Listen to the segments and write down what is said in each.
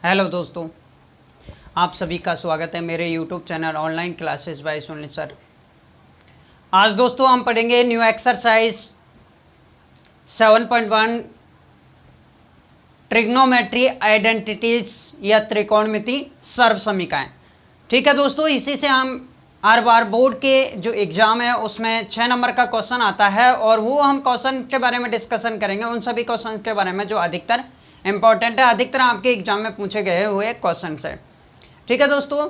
Hello दोस्तों, आप सभी का स्वागत है मेरे YouTube channel online classes bye Sunil sir. आज दोस्तों हम पढ़ेंगे न्यू एक्सरसाइज 7.1 ट्रिग्नोमेट्री आइडेंटिटीज या त्रिकोणमिति सर्व समीकरण। ठीक है दोस्तों, इसी से हम हर बार बोर्ड के जो एग्ज़ाम है उसमें 6 नंबर का क्वेश्चन आता है और वो हम क्वेश्चन के बारे में डिस्कशन करेंगे, उन सभी क्वेश्चन के बारे में जो अधिकतर इंपॉर्टेंट है, अधिकतर आपके एग्जाम में पूछे गए हुए क्वेश्चन है। ठीक है दोस्तों,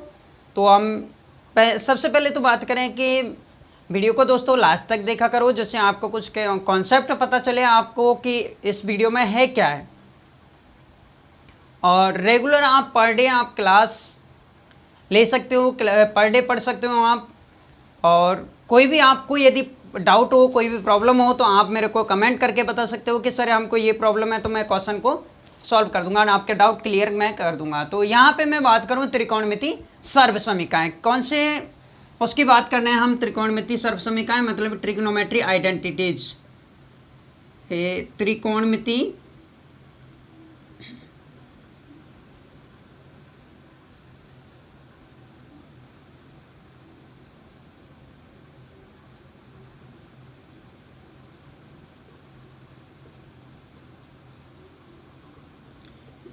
तो हम सबसे पहले तो बात करें कि वीडियो को दोस्तों लास्ट तक देखा करो, जिससे आपको कुछ कॉन्सेप्ट पता चले आपको कि इस वीडियो में है क्या है। और रेगुलर आप पर डे आप क्लास ले सकते हो, पर डे पढ़ सकते हो आप। और कोई भी आपको यदि डाउट हो, कोई भी प्रॉब्लम हो, तो आप मेरे को कमेंट करके बता सकते हो कि सर हमको ये प्रॉब्लम है, तो मैं क्वेश्चन को सॉल्व कर दूंगा और आपके डाउट क्लियर मैं कर दूंगा। तो यहाँ पे मैं बात करूँ त्रिकोणमिति सर्व समीकरण, कौन से उसकी बात करना है हम। त्रिकोणमिति सर्व समीकरण मतलब ट्रिग्नोमेट्री आइडेंटिटीज, त्रिकोणमिति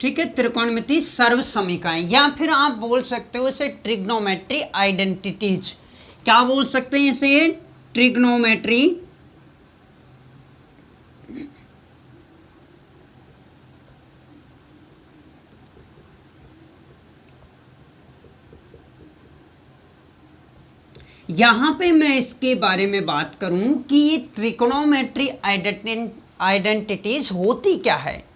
ठीक है, त्रिकोणमिति सर्व समीकरण, या फिर आप बोल सकते हो इसे ट्रिग्नोमेट्री आइडेंटिटीज। क्या बोल सकते हैं इसे? ट्रिग्नोमेट्री यहां पे मैं इसके बारे में बात करूं कि ये ट्रिग्नोमेट्री आइडेंटिटीज होती क्या है।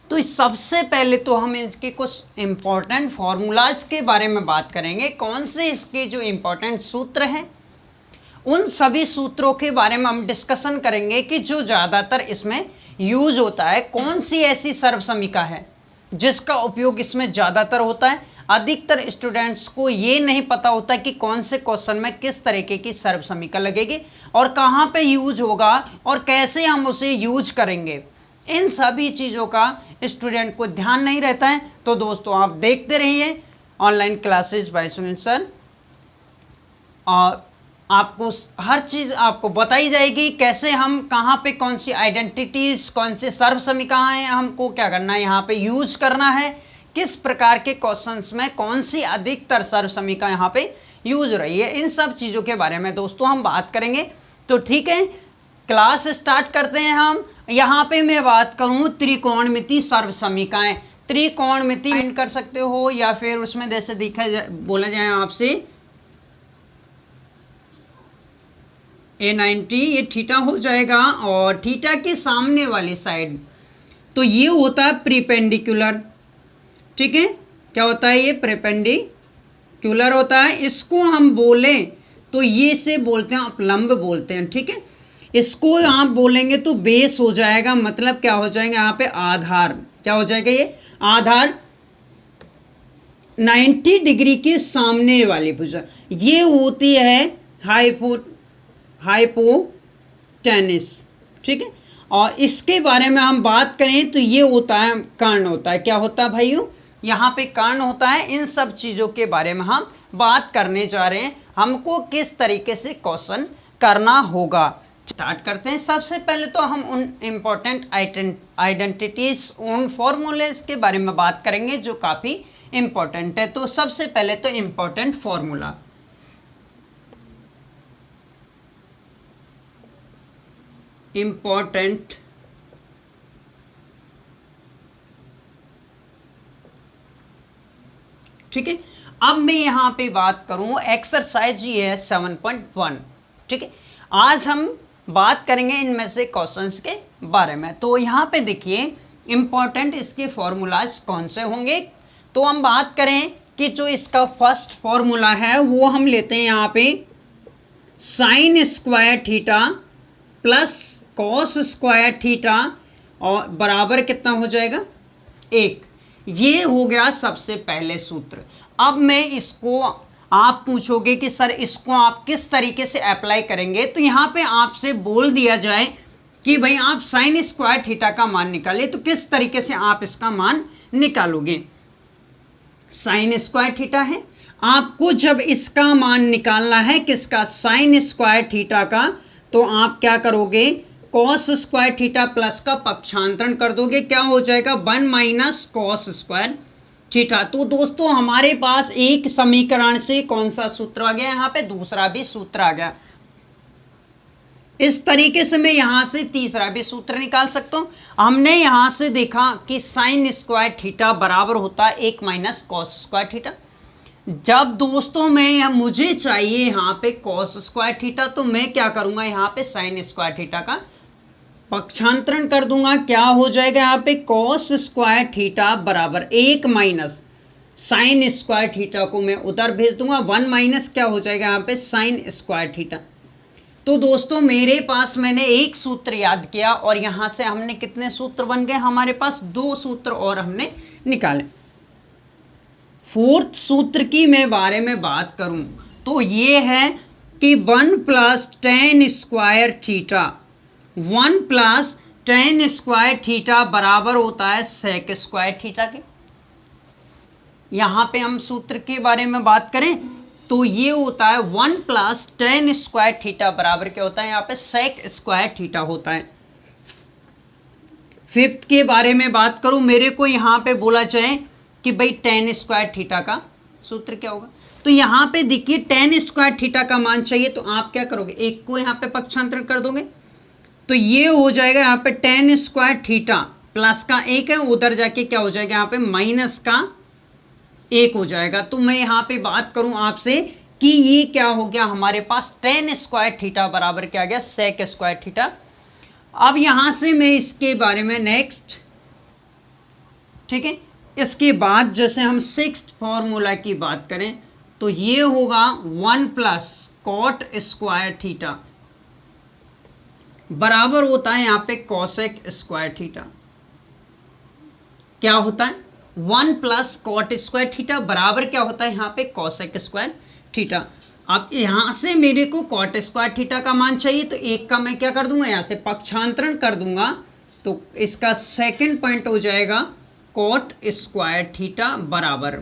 तो सबसे पहले तो हम इसके कुछ इंपॉर्टेंट फॉर्मूलाज के बारे में बात करेंगे। कौन से इसके जो इंपॉर्टेंट सूत्र हैं, उन सभी सूत्रों के बारे में हम डिस्कशन करेंगे कि जो ज़्यादातर इसमें यूज होता है। कौन सी ऐसी सर्व समीका है जिसका उपयोग इसमें ज़्यादातर होता है। अधिकतर स्टूडेंट्स को ये नहीं पता होता कि कौन से क्वेश्चन में किस तरीके की सर्व समीका लगेगी और कहाँ पे यूज होगा और कैसे हम उसे यूज करेंगे। इन सभी चीज़ों का स्टूडेंट को ध्यान नहीं रहता है। तो दोस्तों आप देखते रहिए online classes bye Sunil sir, और आपको हर चीज़ आपको बताई जाएगी कैसे हम कहाँ पे कौन सी आइडेंटिटीज़, कौन से सर्व समीकरण हैं, हमको क्या करना है यहाँ पे यूज करना है, किस प्रकार के क्वेश्चंस में कौन सी अधिकतर सर्व समीकरण यहाँ पे यूज रही है। इन सब चीज़ों के बारे में दोस्तों हम बात करेंगे। तो ठीक है, क्लास स्टार्ट करते हैं हम। यहाँ पे मैं बात करूँ त्रिकोणमिति सर्व समीकरण। त्रिकोणमिति कर सकते हो या फिर उसमें जैसे बोला जाए आपसे A90, ये थीटा हो जाएगा और थीटा के सामने वाली साइड तो ये होता है प्रीपेंडिकुलर। ठीक है, क्या होता है? ये प्रीपेंडिकुलर होता है। इसको हम बोलें तो ये से बोलते हैं अपलंब बोलते हैं। ठीक है, इसको आप बोलेंगे तो बेस हो जाएगा, मतलब क्या हो जाएगा यहाँ पे? आधार। क्या हो जाएगा? ये आधार 90 डिग्री के सामने वाली भुजा, ये होती है हाइपोटेनस। ठीक है, और इसके बारे में हम बात करें तो ये होता है कर्ण होता है। क्या होता है भाइयों? यहाँ पे कर्ण होता है। इन सब चीज़ों के बारे में हम बात करने जा रहे हैं, हमको किस तरीके से क्वेश्चन करना होगा। स्टार्ट करते हैं। सबसे पहले तो हम उन इम्पोर्टेंट आइडेंटिटीज, उन फॉर्मूलेज के बारे में बात करेंगे जो काफ़ी इम्पोर्टेंट है। तो सबसे पहले तो इम्पोर्टेंट फॉर्मूला, इम्पोर्टेंट ठीक है। अब मैं यहाँ पे बात करूँ एक्सरसाइज ये है 7.1। ठीक है, आज हम बात करेंगे इनमें से क्वेश्चंस के बारे में। तो यहाँ पे देखिए इम्पोर्टेंट इसके फॉर्मूलाज कौन से होंगे। तो हम बात करें कि जो इसका फर्स्ट फॉर्मूला है वो हम लेते हैं यहाँ पे sine square theta plus cos square theta और बराबर कितना हो जाएगा? 1। ये हो गया सबसे पहले सूत्र। अब मैं इसको, आप पूछोगे कि सर इसको आप किस तरीके से अप्लाई करेंगे, तो यहाँ पे आपसे बोल दिया जाए कि भाई आप साइन स्क्वायर थीटा का मान निकालिए, तो किस तरीके से आप इसका मान निकालोगे। साइन स्क्वायर थीटा है, आपको जब इसका मान निकालना है किसका, साइन स्क्वायर थीटा का, तो आप क्या करोगे, कॉस स्क्वायर थीटा प्लस का पक्षांतरण कर दोगे, क्या हो जाएगा 1 माइनस कॉस स्क्वायर थीटा। तो दोस्तों हमारे पास एक समीकरण से कौन सा सूत्र आ गया, यहाँ पे दूसरा भी सूत्र आ गया। इस तरीके से मैं यहां से तीसरा भी सूत्र निकाल सकता हूं। हमने यहां से देखा कि साइन स्क्वायर थीटा बराबर होता है 1 माइनस कॉस स्क्वायर थीटा। जब दोस्तों मुझे चाहिए यहाँ पे कॉस स्क्वायर थीटा, तो मैं क्या करूंगा, यहाँ पे साइन स्क्वायर थीटा का पक्षांतरण कर दूंगा। क्या हो जाएगा यहाँ पे, कॉस स्क्वायर थीटा बराबर 1 माइनस साइन स्क्वायर थीटा को मैं उधर भेज दूंगा, 1 माइनस क्या हो जाएगा यहाँ पे साइन स्क्वायर थीटा। तो दोस्तों मेरे पास मैंने एक सूत्र याद किया और यहां से हमने कितने सूत्र बन गए, हमारे पास 2 सूत्र और हमने निकाले। फोर्थ सूत्र की मैं बारे में बात करूं तो ये है कि 1 plus ten square theta, 1 plus ten square theta बराबर होता है सेक स्क्वायर थीटा के। यहां पे हम सूत्र के बारे में बात करें तो ये होता है 1 प्लस टेन स्क्वायर थीटा बराबर क्या होता है, यहाँ पे सेक स्क्वायर थीटा होता है। फिफ्थ के बारे में बात करूं, मेरे को यहाँ पे बोला जाए कि भाई टेन स्क्वायर थीटा का सूत्र क्या होगा, तो यहाँ पे देखिए टेन स्क्वायर थीटा का मान चाहिए, तो आप क्या करोगे, एक को यहाँ पे पक्षांतरण कर दोगे, तो ये हो जाएगा यहाँ पे टेन स्क्वायर थीटा प्लस का 1 है, उधर जाके क्या हो जाएगा यहाँ पे माइनस का 1 हो जाएगा। तो मैं यहाँ पे बात करूं आपसे कि ये क्या हो गया, हमारे पास टेन स्क्वायर थीटा बराबर क्या आ गया, सेक स्क्वायर थीटा। अब यहां से मैं इसके बारे में नेक्स्ट, ठीक है, इसके बाद जैसे हम सिक्स्थ फॉर्मूला की बात करें तो ये होगा 1 प्लस कॉट स्क्वायर थीटा बराबर होता है यहाँ पे कॉसेक स्क्वायर थीटा। क्या होता है, 1 प्लस कॉट स्क्वायर थीटा बराबर क्या होता है यहाँ पे कॉसेक स्क्वायर थीटा। अब यहाँ से मेरे को कॉट स्क्वायर थीटा का मान चाहिए, तो एक का मैं क्या कर दूंगा, यहाँ से पक्षांतरण कर दूंगा, तो इसका सेकंड पॉइंट हो जाएगा कॉट स्क्वायर थीटा बराबर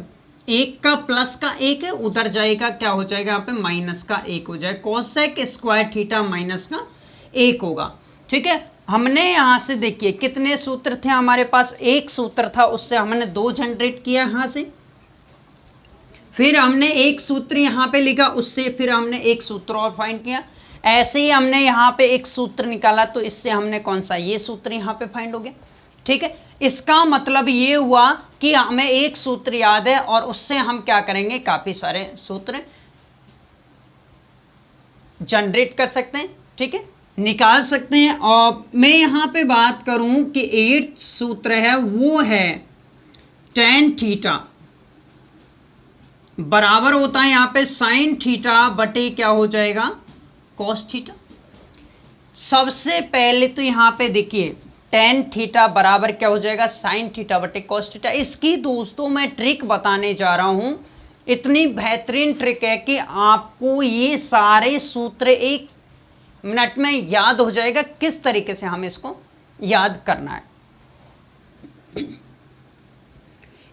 1 का प्लस का 1 है, उधर जाएगा क्या हो जाएगा यहाँ पे माइनस का 1 हो जाएगा, कॉसेक स्क्वायर थीटा माइनस का 1 होगा। ठीक है, हमने यहाँ से देखिए कितने सूत्र थे हमारे पास, एक सूत्र था, उससे हमने 2 जनरेट किया यहाँ से, फिर हमने एक सूत्र यहाँ पे लिखा, उससे फिर हमने एक सूत्र और फाइंड किया, ऐसे ही हमने यहाँ पे एक सूत्र निकाला, तो इससे हमने कौन सा, ये सूत्र यहाँ पे फाइंड हो गया। ठीक है, इसका मतलब ये हुआ कि हमें एक सूत्र याद है और उससे हम क्या करेंगे, काफी सारे सूत्र जनरेट कर सकते हैं, ठीक है, निकाल सकते हैं। और मैं यहाँ पे बात करूं कि 8th सूत्र है, वो है टेन थीटा बराबर होता है यहाँ पे साइन थीटा बटे क्या हो जाएगा, कॉस थीटा। सबसे पहले तो यहाँ पे देखिए टेन थीटा बराबर क्या हो जाएगा, साइन थीटा बटे कॉस थीटा। इसकी दोस्तों मैं ट्रिक बताने जा रहा हूं, इतनी बेहतरीन ट्रिक है कि आपको ये सारे सूत्र 1 मिनट में याद हो जाएगा, किस तरीके से हमें इसको याद करना है।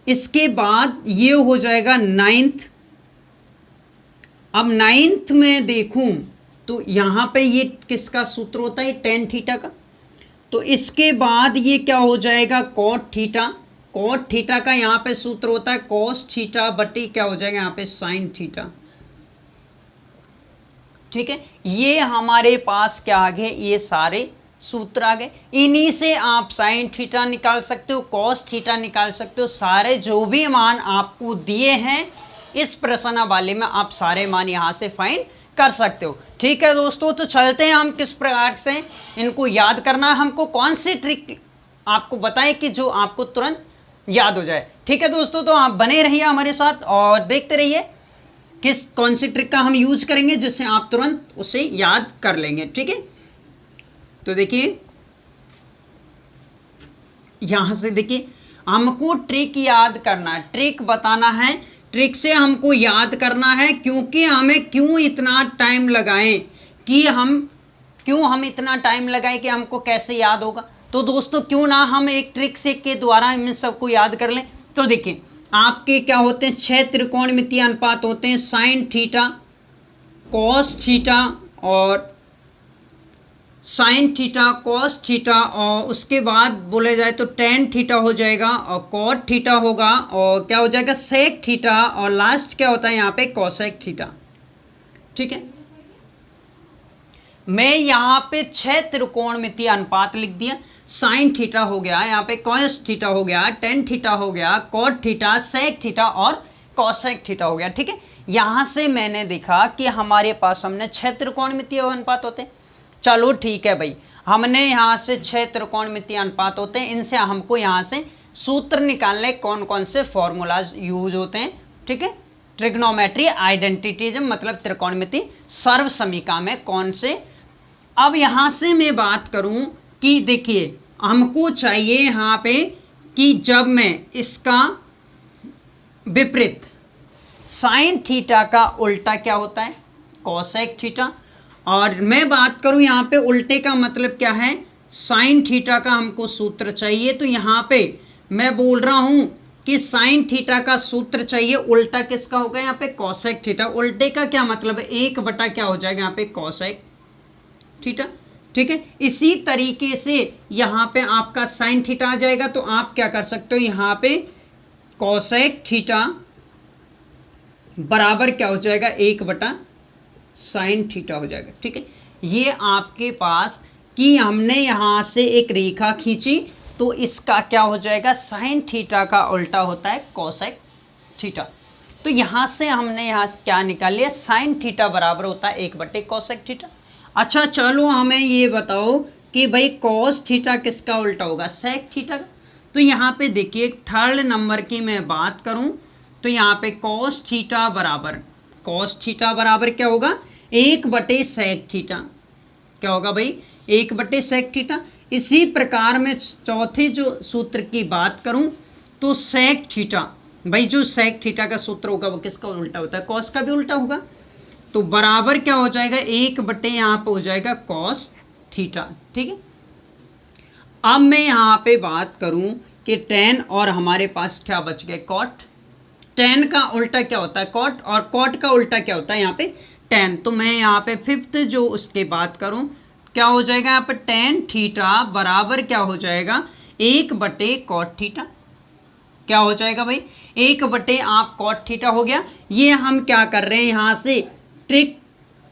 इसके बाद ये हो जाएगा 9th। अब 9th में देखूं तो यहां पे ये किसका सूत्र होता है, टेन थीटा का। तो इसके बाद ये क्या हो जाएगा, कॉट थीटा। कॉट थीटा का यहां पे सूत्र होता है कॉस थीटा बटी क्या हो जाएगा यहाँ पे साइन थीटा। ठीक है, ये हमारे पास क्या आ गए, ये सारे सूत्र आ गए। इन्हीं से आप साइन थीटा निकाल सकते हो, कॉस थीटा निकाल सकते हो, सारे जो भी मान आपको दिए हैं इस प्रश्न वाले में आप सारे मान यहाँ से फाइंड कर सकते हो। ठीक है दोस्तों, तो चलते हैं हम किस प्रकार से इनको याद करना है, हमको कौन सी ट्रिक आपको बताएं कि जो आपको तुरंत याद हो जाए। ठीक है दोस्तों, तो आप बने रहिए हमारे साथ और देखते रहिए कौन सी ट्रिक का हम यूज करेंगे जिससे आप तुरंत उसे याद कर लेंगे। ठीक है, तो देखिए यहां से देखिए हमको ट्रिक याद करना है, ट्रिक बताना है, ट्रिक से हमको याद करना है, क्योंकि हमें क्यों इतना टाइम लगाएं कि हम इतना टाइम लगाएं कि हमको कैसे याद होगा। तो दोस्तों क्यों ना हम एक ट्रिक से के द्वारा इन सबको याद कर लें। तो देखिए आपके क्या होते हैं, 6 त्रिकोणमितीय अनुपात होते हैं, साइन थीटा, कॉस थीटा और साइन थीटा, कॉस थीटा, और उसके बाद बोले जाए तो टेन थीटा हो जाएगा और कॉट थीटा होगा और क्या हो जाएगा सेक थीटा, और लास्ट क्या होता है यहाँ पे कोसेक थीटा। ठीक है, मैं यहाँ पे 6 त्रिकोणमितीय अनुपात लिख दिया। साइन थीटा हो गया, यहाँ पे कॉस थीटा हो गया, टेन थीटा हो गया, कॉट थीटा, सेक थीटा और कोसेक थीटा हो गया। ठीक है, यहाँ से मैंने देखा कि हमारे पास हमने 6 त्रिकोणमितीय अनुपात होते हैं। चलो ठीक है भाई, हमने यहाँ से 6 त्रिकोणमितीय अनुपात होते हैं, इनसे हमको यहाँ से सूत्र निकालने कौन कौन से फॉर्मूलाज यूज होते हैं। ठीक है, ट्रिग्नोमेट्री आइडेंटिटीज मतलब त्रिकोणमिति सर्व समीकरण में कौन से। अब यहाँ से मैं बात करूँ कि देखिए हमको चाहिए यहाँ पे कि जब मैं इसका विपरीत साइन थीटा का उल्टा क्या होता है, कोसेक थीटा, और मैं बात करूं यहाँ पे उल्टे का मतलब क्या है, साइन थीटा का हमको सूत्र चाहिए। तो यहाँ पे मैं बोल रहा हूं कि साइन थीटा का सूत्र चाहिए, उल्टा किसका होगा यहाँ पे कोसेक थीटा। उल्टे का क्या मतलब है, 1 क्या हो जाएगा यहाँ पे कोसेक थीटा। ठीक है, इसी तरीके से यहाँ पे आपका साइन थीटा आ जाएगा, तो आप क्या कर सकते हो यहाँ पे कोसेक थीटा बराबर क्या हो जाएगा 1 साइन थीटा हो जाएगा। ठीक है, ये आपके पास कि हमने यहाँ से एक रेखा खींची तो इसका क्या हो जाएगा, साइन थीटा का उल्टा होता है कोसेक थीटा। तो यहाँ से हमने यहाँ क्या निकाल लिया, साइन थीटा बराबर होता है 1 कोसेक थीटा। अच्छा चलो हमें ये बताओ कि भाई कॉस थीटा किसका उल्टा होगा, सेक थीटा का। तो यहाँ पे देखिए थर्ड नंबर की मैं बात करूँ तो यहाँ पे कॉस थीटा बराबर क्या होगा 1 सेक थीटा। क्या होगा भाई 1 सेक थीटा। इसी प्रकार में चौथे जो सूत्र की बात करूं तो सेक थीटा, भाई जो सेक थीटा का सूत्र होगा वो किसका उल्टा होता है, कॉस का भी उल्टा होगा। तो बराबर क्या हो जाएगा 1 यहाँ पे हो जाएगा कॉस थीटा। ठीक है, अब मैं यहाँ पे बात करूं कि टेन और हमारे पास क्या बच गए कॉट। टेन का उल्टा क्या होता है कॉट, और कॉट का उल्टा क्या होता है यहाँ पे टेन। तो मैं यहाँ पे फिफ्थ जो उसके बात करूँ क्या हो जाएगा यहाँ पे टेन थीटा बराबर क्या हो जाएगा 1 कॉट थीटा। क्या हो जाएगा भाई 1 आप कॉट थीटा हो गया। ये हम क्या कर रहे हैं यहाँ से ट्रिक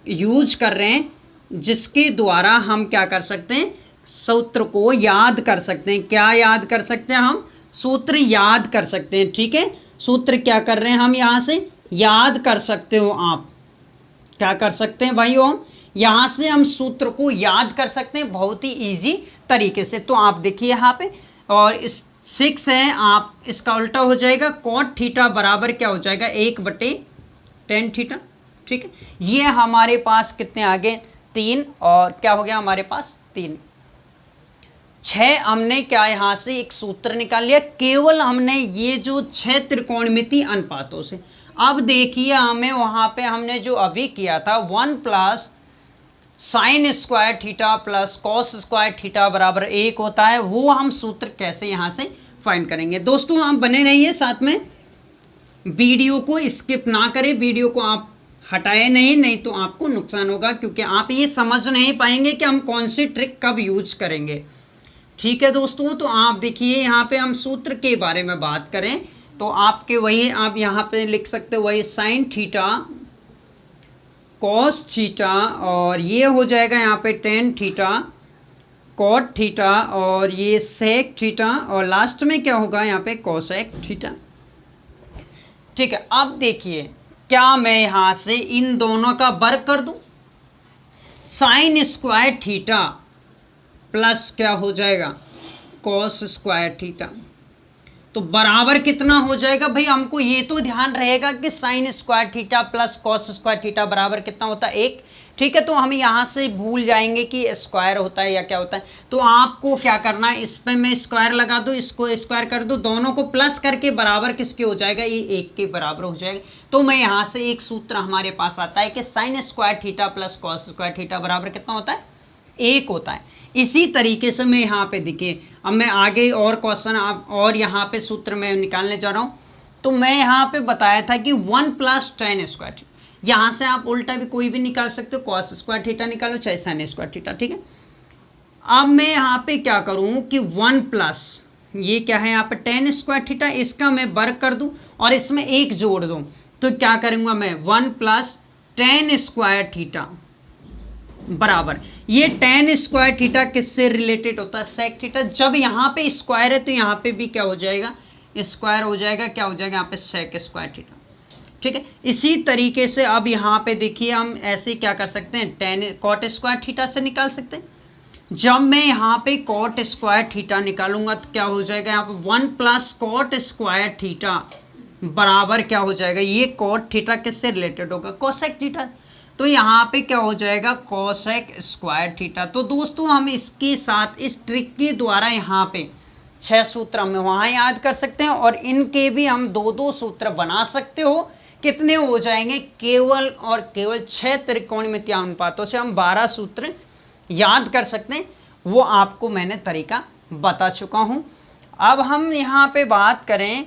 यूज कर रहे हैं जिसके द्वारा हम क्या कर सकते हैं सूत्र को याद कर सकते हैं। क्या याद कर सकते हैं हम, सूत्र याद कर सकते हैं। ठीक है, सूत्र क्या कर रहे हैं हम यहाँ से याद कर सकते हो। आप क्या कर सकते हैं भाइयों, यहाँ से हम सूत्र को याद कर सकते हैं बहुत ही इजी तरीके से। तो आप देखिए यहाँ पे और इस 6 है, आप इसका उल्टा हो जाएगा कॉट थीटा बराबर क्या हो जाएगा 1/10 थीटा। ठीक है, ये हमारे पास कितने आ गए 3, और क्या हो गया हमारे पास 3 6। हमने क्या यहाँ से एक सूत्र निकाल लिया केवल हमने ये जो 6 त्रिकोणमितीय अनुपातों से। अब देखिए हमें वहाँ पे हमने जो अभी किया था 1 sine square theta plus cos square theta बराबर 1 होता है, वो हम सूत्र कैसे यहाँ से फाइंड करेंगे। दोस्तों आप बने रहिए साथ में, वीडियो को स्किप ना करें, वीडियो को आप हटाए नहीं तो आपको नुकसान होगा, क्योंकि आप ये समझ नहीं पाएंगे कि हम कौन सी ट्रिक कब यूज करेंगे। ठीक है दोस्तों, तो आप देखिए यहाँ पे हम सूत्र के बारे में बात करें तो आपके वही आप यहाँ पे लिख सकते हो वही साइन थीटा कॉस थीटा, और ये हो जाएगा यहाँ पे टेन थीटा कॉट थीटा, और ये सेक थीटा, और लास्ट में क्या होगा यहाँ पे कोसेक थीटा। ठीक है, अब देखिए क्या मैं यहाँ से इन दोनों का वर्ग कर दूं, साइन स्क्वायर थीटा प्लस क्या हो जाएगा कॉस स्क्वायर थीटा, तो बराबर कितना हो जाएगा भाई। हमको ये तो ध्यान रहेगा कि sine square theta plus cos square theta बराबर कितना होता है 1। ठीक है, तो हम यहाँ से भूल जाएंगे कि स्क्वायर होता है या क्या होता है। तो आपको क्या करना है, इस पर मैं स्क्वायर लगा दूँ, इसको स्क्वायर कर दूँ, दोनों को प्लस करके बराबर किसके हो जाएगा, ये 1 के बराबर हो जाएगा। तो मैं यहाँ से एक सूत्र हमारे पास आता है कि sine square theta plus cos square theta बराबर कितना होता है 1 होता है। इसी तरीके से मैं यहाँ पे देखिए, अब मैं आगे और क्वेश्चन आप और यहाँ पे सूत्र में निकालने जा रहा हूँ। तो मैं यहाँ पे बताया था कि 1 + tan स्क्वायर थीटा, यहाँ से आप उल्टा भी कोई भी निकाल सकते हो, cos स्क्वायर थीटा निकालो चाहे sin स्क्वायर थीटा, ठीक है। अब मैं यहाँ पे क्या करूँ कि 1 प्लस ये क्या है यहाँ पे tan स्क्वायर थीटा, इसका मैं वर्ग कर दूँ और इसमें 1 जोड़ दूँ, तो क्या करूँगा मैं 1 + tan स्क्वायर थीटा बराबर, ये tan स्क्वायर थीटा किससे रिलेटेड होता है, sec थीटा। जब यहाँ पे स्क्वायर है तो यहाँ पे भी क्या हो जाएगा, स्क्वायर हो जाएगा, क्या हो जाएगा यहाँ पे sec स्क्वायर थीटा, ठीक है। इसी तरीके से अब यहाँ पे देखिए हम ऐसे क्या कर सकते हैं, tan cot स्क्वायर थीटा से निकाल सकते हैं। जब मैं यहाँ पे cot स्क्वायर थीटा निकालूंगा तो क्या हो जाएगा यहाँ पे 1 + cot स्क्वायर थीटा बराबर क्या हो जाएगा, ये cot थीटा किससे रिलेटेड होगा, cosec थीटा। तो यहाँ पे क्या हो जाएगा cosec स्क्वायर थीटा। तो दोस्तों हम इसके साथ इस ट्रिक के द्वारा यहाँ पे 6 सूत्र हम वहाँ याद कर सकते हैं और इनके भी हम 2-2 सूत्र बना सकते हो। कितने हो जाएंगे, केवल और केवल 6 त्रिकोणमितीय अनुपातों से हम 12 सूत्र याद कर सकते हैं। वो आपको मैंने तरीका बता चुका हूँ। अब हम यहाँ पे बात करें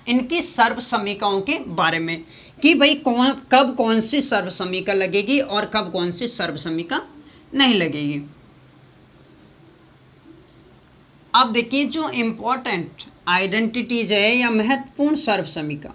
इनकी सर्व समीकरणों के बारे में कि भाई कब कौन सी सर्व समीकरण लगेगी और कब कौन सी सर्व समीकरण नहीं लगेगी। अब देखिए जो इम्पोर्टेंट आइडेंटिटीज है या महत्वपूर्ण सर्व समीकरण,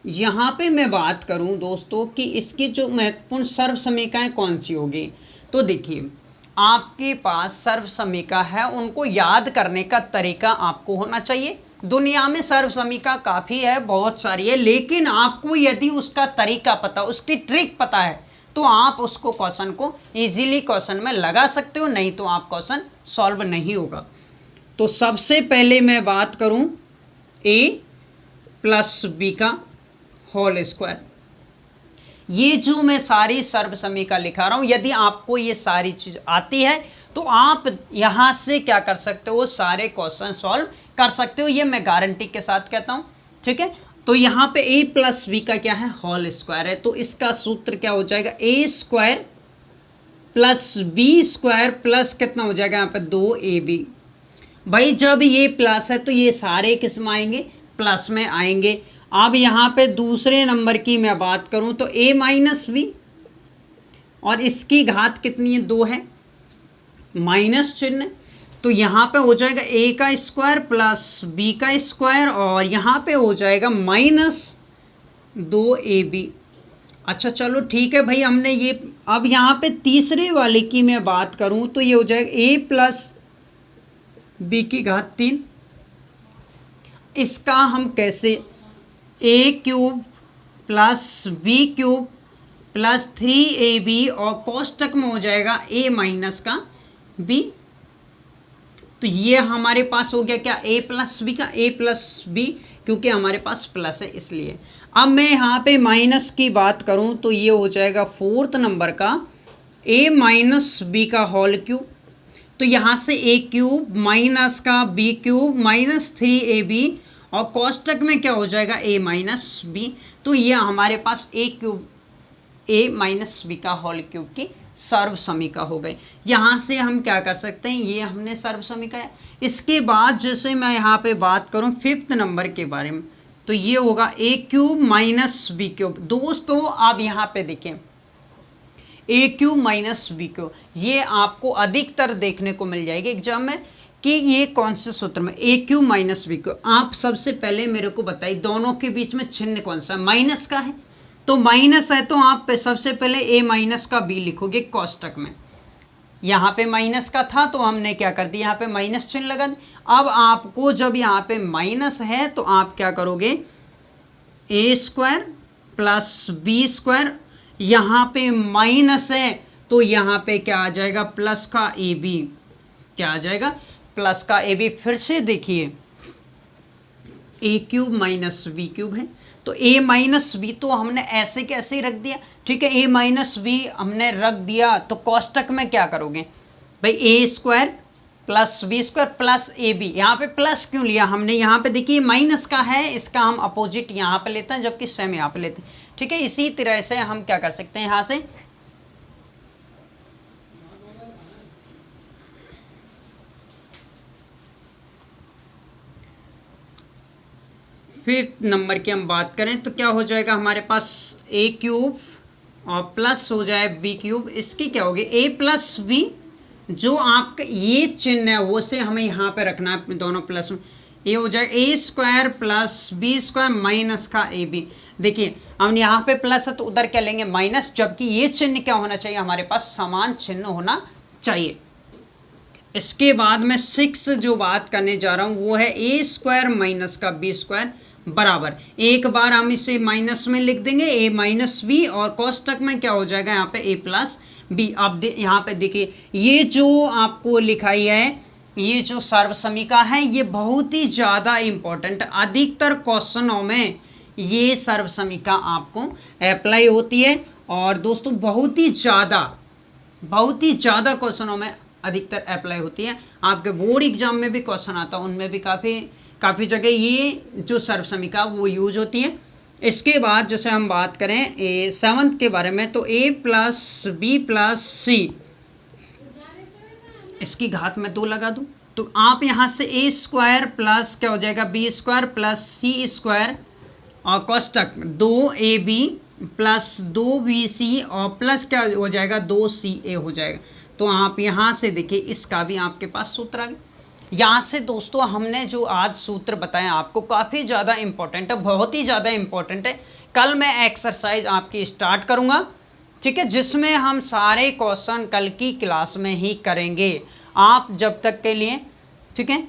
यहाँ पे मैं बात करूँ दोस्तों कि इसकी जो महत्वपूर्ण सर्व समीकरण कौन सी होगी, तो देखिए आपके पास सर्व समीकरण है, उनको याद करने का तरीका आपको होना चाहिए। दुनिया में सर्व समीकरण काफ़ी है, बहुत सारी है, लेकिन आपको यदि उसका तरीका पता, उसकी ट्रिक पता है तो आप उसको क्वेश्चन को इजीली क्वेश्चन में लगा सकते हो, नहीं तो आप क्वेश्चन सॉल्व नहीं होगा। तो सबसे पहले मैं बात करूं a + b का होल स्क्वायर, ये जो मैं सारी सर्व समीकरण लिखा रहा हूं, यदि आपको ये सारी चीज आती है तो आप यहां से क्या कर सकते हो, सारे क्वेश्चन सॉल्व कर सकते हो, ये मैं गारंटी के साथ कहता हूं, ठीक है। तो यहाँ पे a + b का क्या है, होल स्क्वायर है, तो इसका सूत्र क्या हो जाएगा, a² + b² प्लस कितना हो जाएगा यहाँ पे 2ab। भाई जब ये प्लस है तो ये सारे किस में आएंगे, प्लस में आएंगे। अब यहाँ पे दूसरे नंबर की मैं बात करूँ तो a - b और इसकी घात कितनी है, 2 है, माइनस चिन्ह, तो यहाँ पे हो जाएगा a² + b² और यहाँ पे हो जाएगा -2ab। अच्छा चलो ठीक है भाई, हमने ये, अब यहाँ पे तीसरे वाले की मैं बात करूँ तो ये हो जाएगा a + b³ इसका हम कैसे, a³ + b³ + 3ab और कोष्टक में हो जाएगा a - b। तो ये हमारे पास हो गया क्या, a + b का, a + b क्योंकि हमारे पास प्लस है इसलिए। अब मैं यहाँ पे माइनस की बात करूँ तो ये हो जाएगा 4th नंबर का a - b का होल क्यूब, तो यहाँ से a³ माइनस का b³ -3ab और कोष्टक में क्या हो जाएगा a - b। तो ये हमारे पास a³ a - b का होल क्यूब की सर्व समीकरण हो गए। यहाँ से हम क्या कर सकते हैं, ये हमने सर्व समीकरण। इसके बाद जैसे मैं यहाँ पे बात करूँ 5th नंबर के बारे में, तो ये होगा a³ - b³। दोस्तों आप यहाँ पे देखें a³ - b³, ये आपको अधिकतर देखने को मिल जाएगी एग्जाम में कि ये कौन से सूत्र में, a³ - b³। आप सबसे पहले मेरे को बताइए दोनों के बीच में चिन्ह कौन सा, माइनस का है, तो माइनस है तो आप सबसे पहले a- का b लिखोगे कोष्टक में। यहाँ पे माइनस का था तो हमने क्या कर दिया, यहाँ पे माइनस चिन्ह लगा। अब आपको जब यहाँ पे माइनस है तो आप क्या करोगे, a² + b², यहाँ पे माइनस है तो यहाँ पे क्या आ जाएगा, प्लस का ab, क्या आ जाएगा, प्लस का ab। फिर से देखिए a³ - b³ है, तो a - b तो हमने ऐसे कैसे ही रख दिया, ठीक है, a - b हमने रख दिया, तो कोष्टक में क्या करोगे भाई, a² plus B square plus A B. यहाँ पे प्लस क्यों लिया हमने, यहाँ पे देखिए माइनस का है, इसका हम अपोजिट यहाँ पे लेते हैं जबकि सेम यहाँ पे लेते हैं। ठीक है, इसी तरह से हम क्या कर सकते हैं, यहाँ से फिफ्थ नंबर की हम बात करें तो क्या हो जाएगा हमारे पास ए क्यूब और प्लस हो जाए बी क्यूब। इसकी क्या होगी ए प्लस बी, जो आपका ये चिन्ह है वो से हमें यहाँ पे रखना है, दोनों प्लस में। ये हो जाएगा a square plus B square minus का ए बी। देखिए हम यहाँ पे प्लस है तो उधर क्या लेंगे माइनस, जबकि ये चिन्ह क्या होना चाहिए हमारे पास, समान चिन्ह होना चाहिए। इसके बाद मैं 6 जो बात करने जा रहा हूँ वो है ए स्क्वायर माइनस का बी स्क्वायर बराबर, एक बार हम इसे माइनस में लिख देंगे ए माइनस बी और कोष्टक में क्या हो जाएगा यहाँ पे ए प्लस बी। अब यहाँ पे देखिए ये जो आपको लिखाई है, ये जो सर्वसमीका है ये बहुत ही ज़्यादा इम्पोर्टेंट, अधिकतर क्वेश्चनों में ये सर्वसमीका आपको अप्लाई होती है। और दोस्तों बहुत ही ज़्यादा क्वेश्चनों में अधिकतर अप्लाई होती है। आपके बोर्ड एग्जाम में भी क्वेश्चन आता है, उनमें भी काफ़ी जगह ये जो सर्वसमीका वो यूज होती है। इसके बाद जैसे हम बात करें ए 7th के बारे में, तो ए प्लस बी प्लस सी, इसकी घात में 2 लगा दूं तो आप यहाँ से ए स्क्वायर प्लस क्या हो जाएगा बी स्क्वायर प्लस सी स्क्वायर और कोष्टक 2ab प्लस 2bc और प्लस क्या हो जाएगा 2ca हो जाएगा। तो आप यहाँ से देखिए इसका भी आपके पास सूत्र आ गया। यहाँ से दोस्तों हमने जो आज सूत्र बताया आपको काफ़ी ज़्यादा इम्पोर्टेंट है, बहुत ही ज़्यादा इम्पोर्टेंट है। कल मैं एक्सरसाइज आपकी स्टार्ट करूँगा, ठीक है, जिसमें हम सारे क्वेश्चन कल की क्लास में ही करेंगे। आप जब तक के लिए, ठीक है,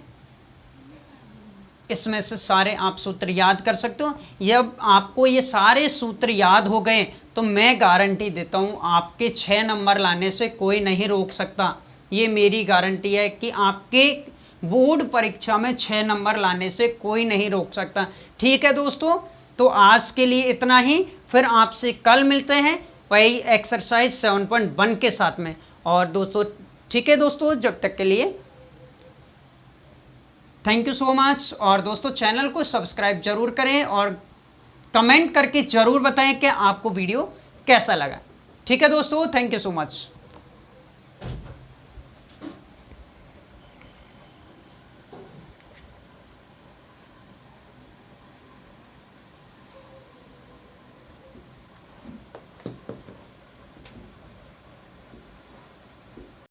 इसमें से सारे आप सूत्र याद कर सकते हो। जब आपको ये सारे सूत्र याद हो गए तो मैं गारंटी देता हूँ आपके 6 नंबर लाने से कोई नहीं रोक सकता। ये मेरी गारंटी है कि आपके बोर्ड परीक्षा में 6 नंबर लाने से कोई नहीं रोक सकता। ठीक है दोस्तों, तो आज के लिए इतना ही, फिर आपसे कल मिलते हैं वही एक्सरसाइज 7.1 के साथ में। और दोस्तों ठीक है दोस्तों, जब तक के लिए थैंक यू सो मच। और दोस्तों चैनल को सब्सक्राइब जरूर करें और कमेंट करके जरूर बताएं कि आपको वीडियो कैसा लगा। ठीक है दोस्तों, थैंक यू सो मच।